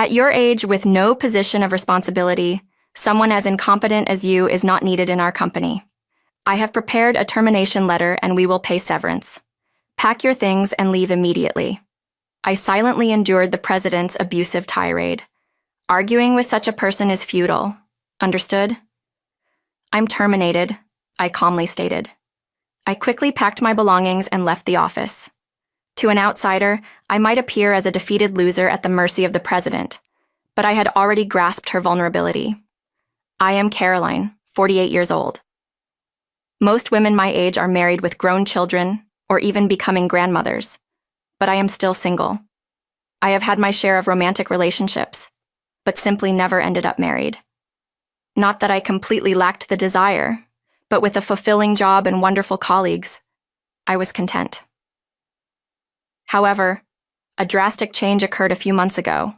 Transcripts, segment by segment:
At your age, with no position of responsibility, someone as incompetent as you is not needed in our company. I have prepared a termination letter and we will pay severance. Pack your things and leave immediately. I silently endured the president's abusive tirade. Arguing with such a person is futile. Understood? I'm terminated, I calmly stated. I quickly packed my belongings and left the office. To an outsider, I might appear as a defeated loser at the mercy of the president, but I had already grasped her vulnerability. I am Caroline, 48 years old. Most women my age are married with grown children or even becoming grandmothers, but I am still single. I have had my share of romantic relationships, but simply never ended up married. Not that I completely lacked the desire, but with a fulfilling job and wonderful colleagues, I was content. However, a drastic change occurred a few months ago.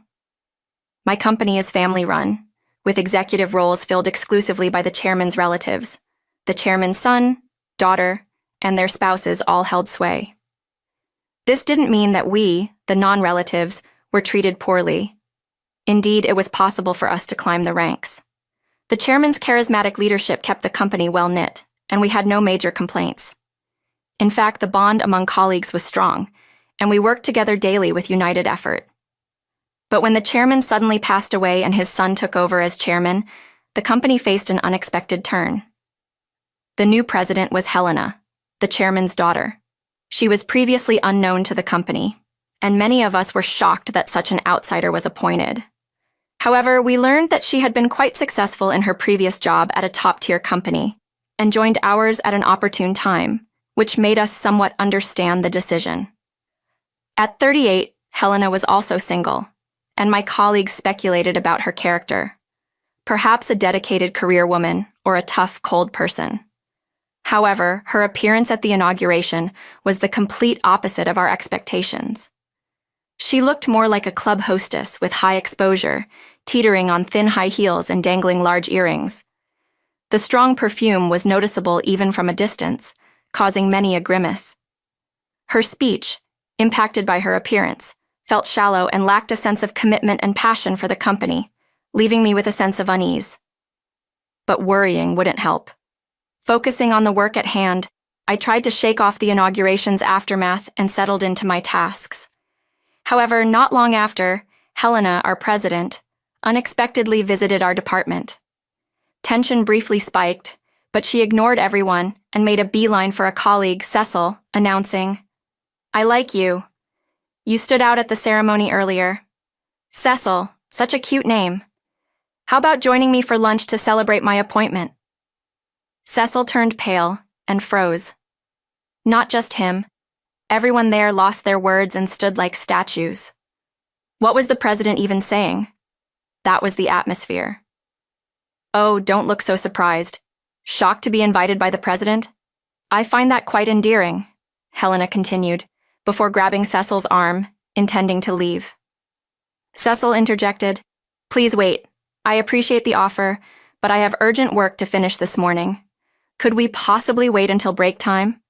My company is family-run, with executive roles filled exclusively by the chairman's relatives. The chairman's son, daughter, and their spouses all held sway. This didn't mean that we, the non-relatives, were treated poorly. Indeed, it was possible for us to climb the ranks. The chairman's charismatic leadership kept the company well-knit, and we had no major complaints. In fact, the bond among colleagues was strong, and we worked together daily with united effort. But when the chairman suddenly passed away and his son took over as chairman, the company faced an unexpected turn. The new president was Helena, the chairman's daughter. She was previously unknown to the company, and many of us were shocked that such an outsider was appointed. However, we learned that she had been quite successful in her previous job at a top-tier company and joined ours at an opportune time, which made us somewhat understand the decision. At 38, Helena was also single, and my colleagues speculated about her character. Perhaps a dedicated career woman or a tough, cold person. However, her appearance at the inauguration was the complete opposite of our expectations. She looked more like a club hostess with high exposure, teetering on thin high heels and dangling large earrings. The strong perfume was noticeable even from a distance, causing many a grimace. Her speech, impacted by her appearance, felt shallow and lacked a sense of commitment and passion for the company, leaving me with a sense of unease. But worrying wouldn't help. Focusing on the work at hand, I tried to shake off the inauguration's aftermath and settled into my tasks. However, not long after, Helena, our president, unexpectedly visited our department. Tension briefly spiked, but she ignored everyone and made a beeline for a colleague, Cecil, announcing, "I like you. You stood out at the ceremony earlier. Cecil, such a cute name. How about joining me for lunch to celebrate my appointment?" Cecil turned pale and froze. Not just him. Everyone there lost their words and stood like statues. What was the president even saying? That was the atmosphere. "Oh, don't look so surprised. Shocked to be invited by the president? I find that quite endearing," Helena continued, before grabbing Cecil's arm, intending to leave. Cecil interjected, "Please wait. I appreciate the offer, but I have urgent work to finish this morning. Could we possibly wait until break time?"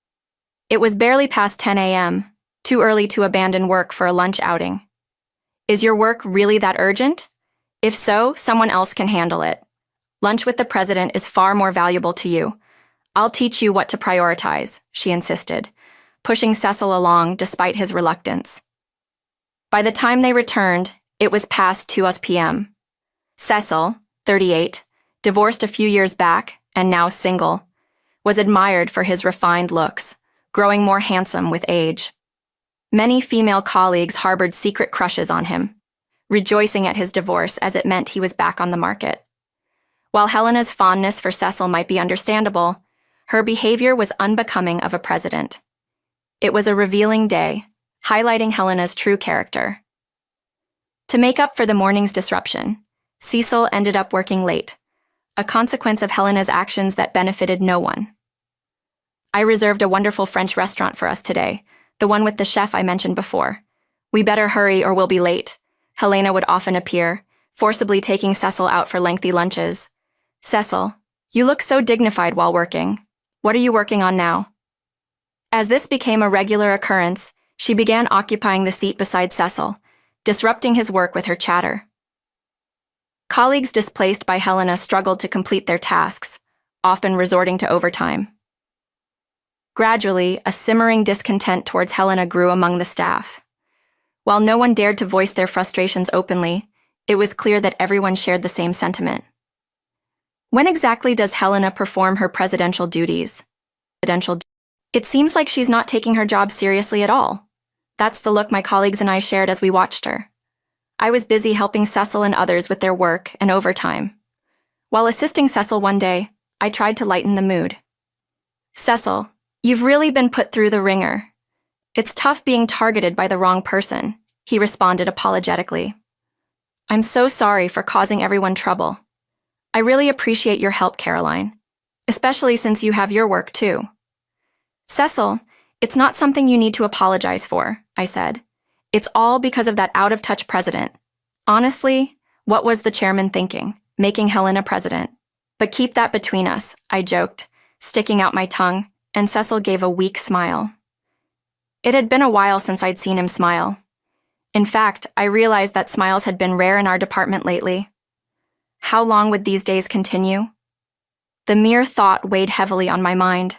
It was barely past 10 a.m., too early to abandon work for a lunch outing. "Is your work really that urgent? If so, someone else can handle it. Lunch with the president is far more valuable to you. I'll teach you what to prioritize," she insisted, pushing Cecil along despite his reluctance. By the time they returned, it was past 2 p.m. Cecil, 38, divorced a few years back and now single, was admired for his refined looks, growing more handsome with age. Many female colleagues harbored secret crushes on him, rejoicing at his divorce as it meant he was back on the market. While Helena's fondness for Cecil might be understandable, her behavior was unbecoming of a president. It was a revealing day, highlighting Helena's true character. To make up for the morning's disruption, Cecil ended up working late, a consequence of Helena's actions that benefited no one. "I reserved a wonderful French restaurant for us today, the one with the chef I mentioned before. We better hurry or we'll be late," Helena would often appear, forcibly taking Cecil out for lengthy lunches. "Cecil, you look so dignified while working. What are you working on now?" As this became a regular occurrence, she began occupying the seat beside Cecil, disrupting his work with her chatter. Colleagues displaced by Helena struggled to complete their tasks, often resorting to overtime. Gradually, a simmering discontent towards Helena grew among the staff. While no one dared to voice their frustrations openly, it was clear that everyone shared the same sentiment. When exactly does Helena perform her presidential duties? It seems like she's not taking her job seriously at all. That's the look my colleagues and I shared as we watched her. I was busy helping Cecil and others with their work and overtime. While assisting Cecil one day, I tried to lighten the mood. "Cecil, you've really been put through the ringer. It's tough being targeted by the wrong person," he responded apologetically. "I'm so sorry for causing everyone trouble. I really appreciate your help, Caroline, especially since you have your work too." "Cecil, it's not something you need to apologize for," I said. "It's all because of that out-of-touch president. Honestly, what was the chairman thinking, making Helena president? But keep that between us," I joked, sticking out my tongue, and Cecil gave a weak smile. It had been a while since I'd seen him smile. In fact, I realized that smiles had been rare in our department lately. How long would these days continue? The mere thought weighed heavily on my mind.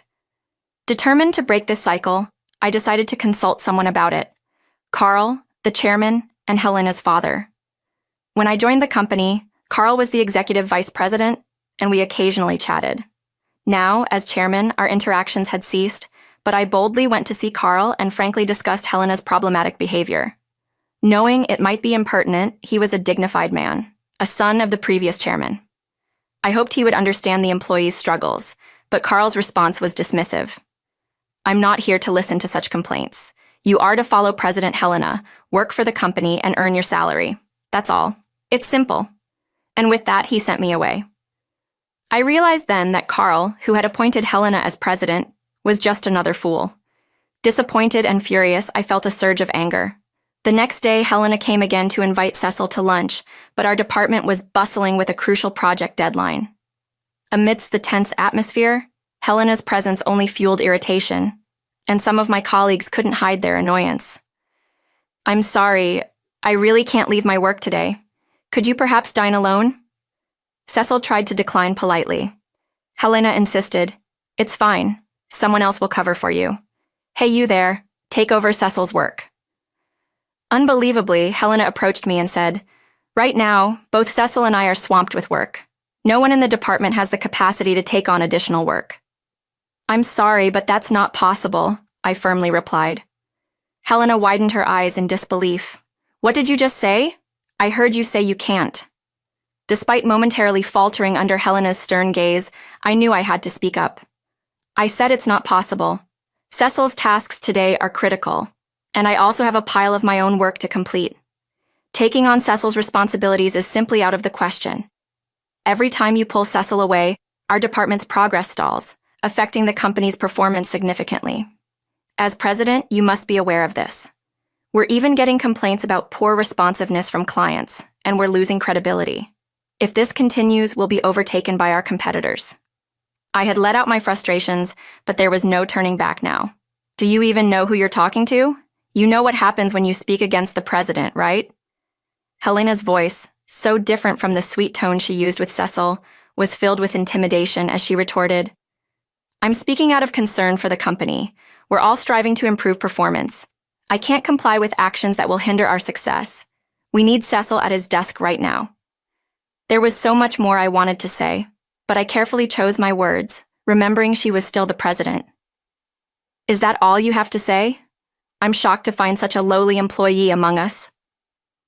Determined to break this cycle, I decided to consult someone about it: Carl, the chairman, and Helena's father. When I joined the company, Carl was the executive vice president, and we occasionally chatted. Now, as chairman, our interactions had ceased, but I boldly went to see Carl and frankly discussed Helena's problematic behavior. Knowing it might be impertinent, he was a dignified man, a son of the previous chairman. I hoped he would understand the employees' struggles, but Carl's response was dismissive. "I'm not here to listen to such complaints. You are to follow President Helena, work for the company, and earn your salary. That's all. It's simple." And with that, he sent me away. I realized then that Carl, who had appointed Helena as president, was just another fool. Disappointed and furious, I felt a surge of anger. The next day, Helena came again to invite Cecil to lunch, but our department was bustling with a crucial project deadline. Amidst the tense atmosphere, Helena's presence only fueled irritation, and some of my colleagues couldn't hide their annoyance. "I'm sorry, I really can't leave my work today. Could you perhaps dine alone?" Cecil tried to decline politely. Helena insisted, "It's fine. Someone else will cover for you. Hey, you there, take over Cecil's work." Unbelievably, Helena approached me and said, "Right now, both Cecil and I are swamped with work. No one in the department has the capacity to take on additional work." "I'm sorry, but that's not possible," I firmly replied. Helena widened her eyes in disbelief. "What did you just say? I heard you say you can't." Despite momentarily faltering under Helena's stern gaze, I knew I had to speak up. "I said it's not possible. Cecil's tasks today are critical, and I also have a pile of my own work to complete. Taking on Cecil's responsibilities is simply out of the question. Every time you pull Cecil away, our department's progress stalls, affecting the company's performance significantly. As president, you must be aware of this. We're even getting complaints about poor responsiveness from clients, and we're losing credibility. If this continues, we'll be overtaken by our competitors." I had let out my frustrations, but there was no turning back now. "Do you even know who you're talking to? You know what happens when you speak against the president, right?" Helena's voice, so different from the sweet tone she used with Cecil, was filled with intimidation as she retorted, "I'm speaking out of concern for the company. We're all striving to improve performance. I can't comply with actions that will hinder our success. We need Cecil at his desk right now." There was so much more I wanted to say, but I carefully chose my words, remembering she was still the president. "Is that all you have to say? I'm shocked to find such a lowly employee among us."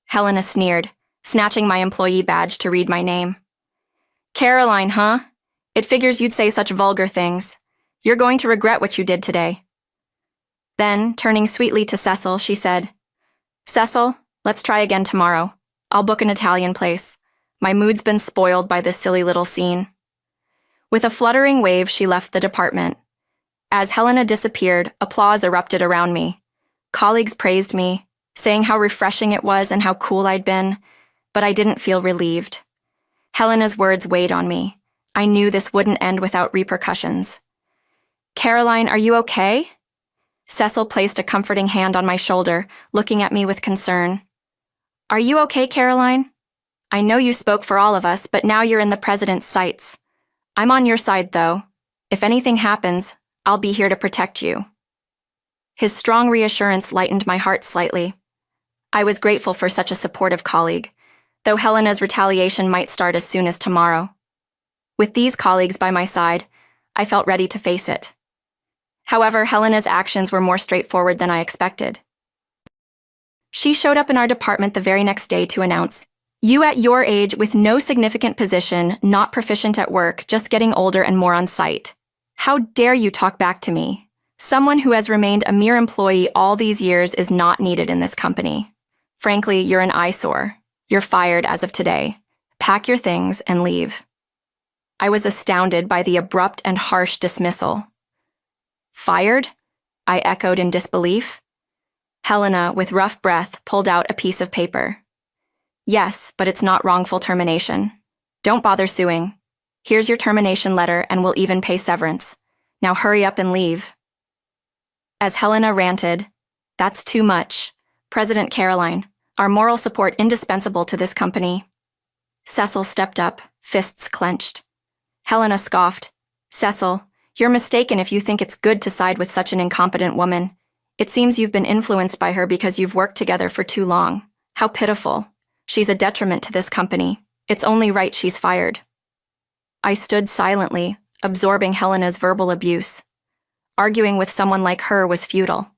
Helena sneered, snatching my employee badge to read my name. "Caroline, huh? It figures you'd say such vulgar things. You're going to regret what you did today." Then, turning sweetly to Cecil, she said, "Cecil, let's try again tomorrow. I'll book an Italian place. My mood's been spoiled by this silly little scene." With a fluttering wave, she left the department. As Helena disappeared, applause erupted around me. Colleagues praised me, saying how refreshing it was and how cool I'd been, but I didn't feel relieved. Helena's words weighed on me. I knew this wouldn't end without repercussions. "Caroline, are you okay?" Cecil placed a comforting hand on my shoulder, looking at me with concern. "Are you okay, Caroline?" I know you spoke for all of us, but now you're in the president's sights. I'm on your side, though. If anything happens, I'll be here to protect you." His strong reassurance lightened my heart slightly. I was grateful for such a supportive colleague, though Helena's retaliation might start as soon as tomorrow. With these colleagues by my side, I felt ready to face it. However, Helena's actions were more straightforward than I expected. She showed up in our department the very next day to announce, "You at your age with no significant position, not proficient at work, just getting older and more on site. How dare you talk back to me? Someone who has remained a mere employee all these years is not needed in this company. Frankly, you're an eyesore. You're fired as of today. Pack your things and leave." I was astounded by the abrupt and harsh dismissal. "Fired?" I echoed in disbelief. Helena, with rough breath, pulled out a piece of paper. "Yes, but it's not wrongful termination. Don't bother suing. Here's your termination letter and we'll even pay severance. Now hurry up and leave." As Helena ranted, "That's too much. President Caroline, our moral support indispensable to this company." Cecil stepped up, fists clenched. Helena scoffed, "Cecil, you're mistaken if you think it's good to side with such an incompetent woman. It seems you've been influenced by her because you've worked together for too long. How pitiful. She's a detriment to this company. It's only right she's fired." I stood silently, absorbing Helena's verbal abuse. Arguing with someone like her was futile.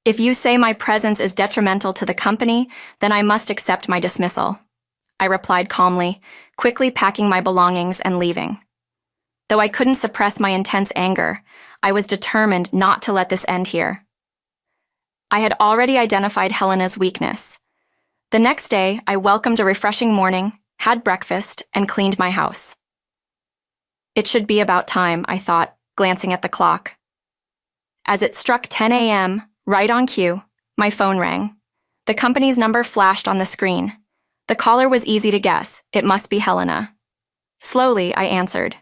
"If you say my presence is detrimental to the company, then I must accept my dismissal," I replied calmly, quickly packing my belongings and leaving. Though I couldn't suppress my intense anger, I was determined not to let this end here. I had already identified Helena's weakness. The next day, I welcomed a refreshing morning, had breakfast, and cleaned my house. It should be about time, I thought, glancing at the clock. As it struck 10 a.m., right on cue, my phone rang. The company's number flashed on the screen. The caller was easy to guess. It must be Helena. Slowly, I answered.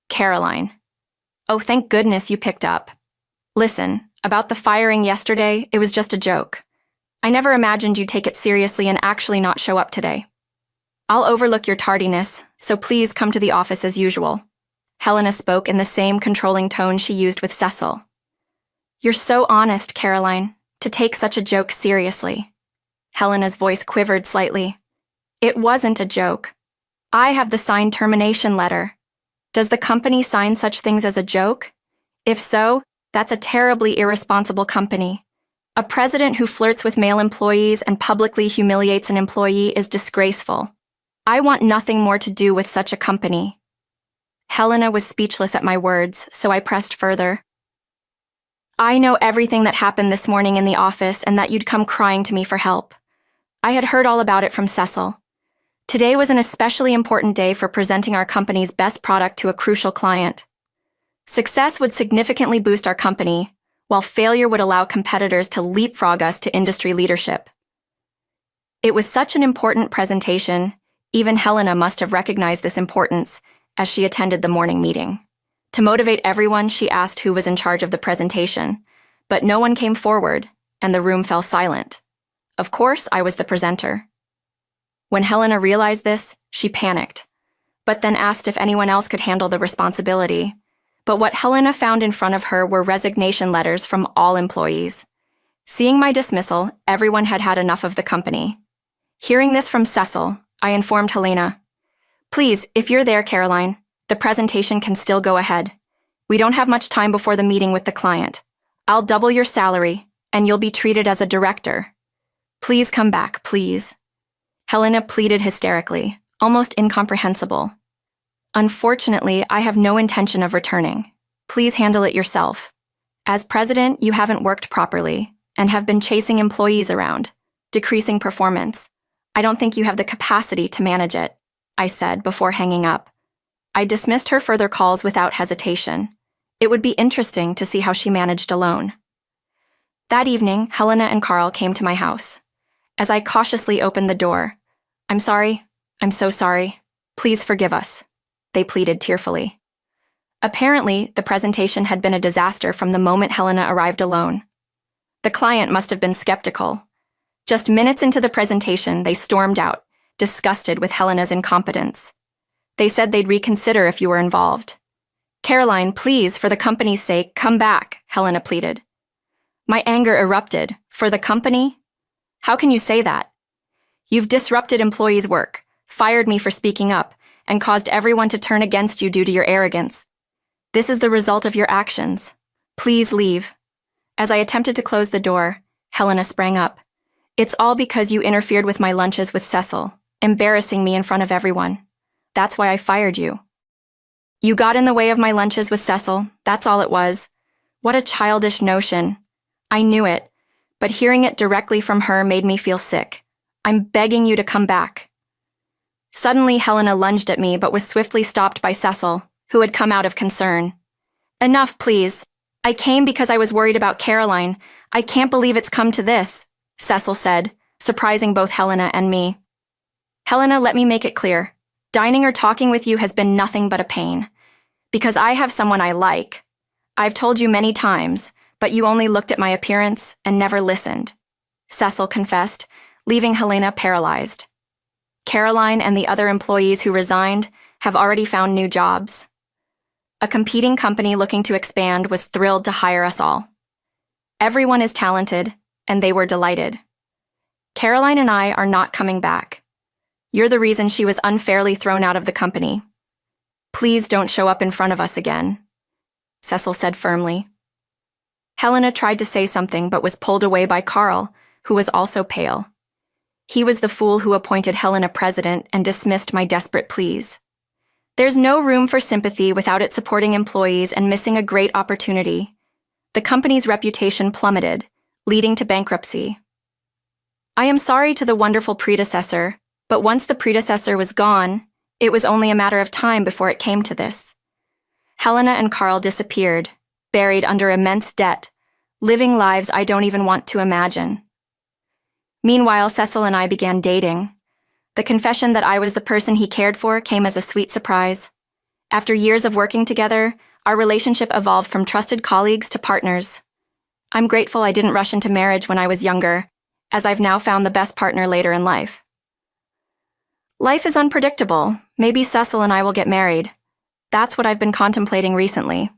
"Caroline." "Oh, thank goodness you picked up. Listen, about the firing yesterday, it was just a joke. I never imagined you'd take it seriously and actually not show up today. I'll overlook your tardiness, so please come to the office as usual." Helena spoke in the same controlling tone she used with Cecil. "You're so honest, Caroline, to take such a joke seriously." Helena's voice quivered slightly. "It wasn't a joke. I have the signed termination letter. Does the company sign such things as a joke? If so, that's a terribly irresponsible company. A president who flirts with male employees and publicly humiliates an employee is disgraceful. I want nothing more to do with such a company." Helena was speechless at my words, so I pressed further. "I know everything that happened this morning in the office and that you'd come crying to me for help. I had heard all about it from Cecil. Today was an especially important day for presenting our company's best product to a crucial client. Success would significantly boost our company, while failure would allow competitors to leapfrog us to industry leadership. It was such an important presentation, even Helena must have recognized this importance as she attended the morning meeting. To motivate everyone, she asked who was in charge of the presentation, but no one came forward, and the room fell silent. Of course, I was the presenter. When Helena realized this, she panicked, but then asked if anyone else could handle the responsibility. But what Helena found in front of her were resignation letters from all employees. Seeing my dismissal, everyone had had enough of the company. Hearing this from Cecil, I informed Helena, "Please, if you're there, Caroline, the presentation can still go ahead. We don't have much time before the meeting with the client. I'll double your salary, and you'll be treated as a director. Please come back, please." Helena pleaded hysterically, almost incomprehensible. "Unfortunately, I have no intention of returning. Please handle it yourself. As president, you haven't worked properly and have been chasing employees around, decreasing performance. I don't think you have the capacity to manage it," I said before hanging up. I dismissed her further calls without hesitation. It would be interesting to see how she managed alone. That evening, Helena and Carl came to my house. As I cautiously opened the door, "I'm sorry. I'm so sorry. Please forgive us," they pleaded tearfully. Apparently, the presentation had been a disaster from the moment Helena arrived alone. The client must have been skeptical. Just minutes into the presentation, they stormed out, disgusted with Helena's incompetence. They said they'd reconsider if you were involved. Caroline, please, for the company's sake, come back, Helena pleaded. My anger erupted. For the company? How can you say that? You've disrupted employees' work, fired me for speaking up, and caused everyone to turn against you due to your arrogance. This is the result of your actions. Please leave. As I attempted to close the door, Helena sprang up. It's all because you interfered with my lunches with Cecil, embarrassing me in front of everyone. That's why I fired you. You got in the way of my lunches with Cecil, that's all it was. What a childish notion. I knew it, but hearing it directly from her made me feel sick. I'm begging you to come back. Suddenly, Helena lunged at me but was swiftly stopped by Cecil, who had come out of concern. Enough, please. I came because I was worried about Caroline. I can't believe it's come to this, Cecil said, surprising both Helena and me. Helena, let me make it clear. Dining or talking with you has been nothing but a pain. Because I have someone I like. I've told you many times, but you only looked at my appearance and never listened, Cecil confessed, leaving Helena paralyzed. Caroline and the other employees who resigned have already found new jobs. A competing company looking to expand was thrilled to hire us all. Everyone is talented, and they were delighted. Caroline and I are not coming back. You're the reason she was unfairly thrown out of the company. Please don't show up in front of us again, Cecil said firmly. Helena tried to say something but was pulled away by Carl, who was also pale. He was the fool who appointed Helena president and dismissed my desperate pleas. There's no room for sympathy without it supporting employees and missing a great opportunity. The company's reputation plummeted, leading to bankruptcy. I am sorry to the wonderful predecessor, but once the predecessor was gone, it was only a matter of time before it came to this. Helena and Carl disappeared, buried under immense debt, living lives I don't even want to imagine. Meanwhile, Cecil and I began dating. The confession that I was the person he cared for came as a sweet surprise. After years of working together, our relationship evolved from trusted colleagues to partners. I'm grateful I didn't rush into marriage when I was younger, as I've now found the best partner later in life. Life is unpredictable. Maybe Cecil and I will get married. That's what I've been contemplating recently.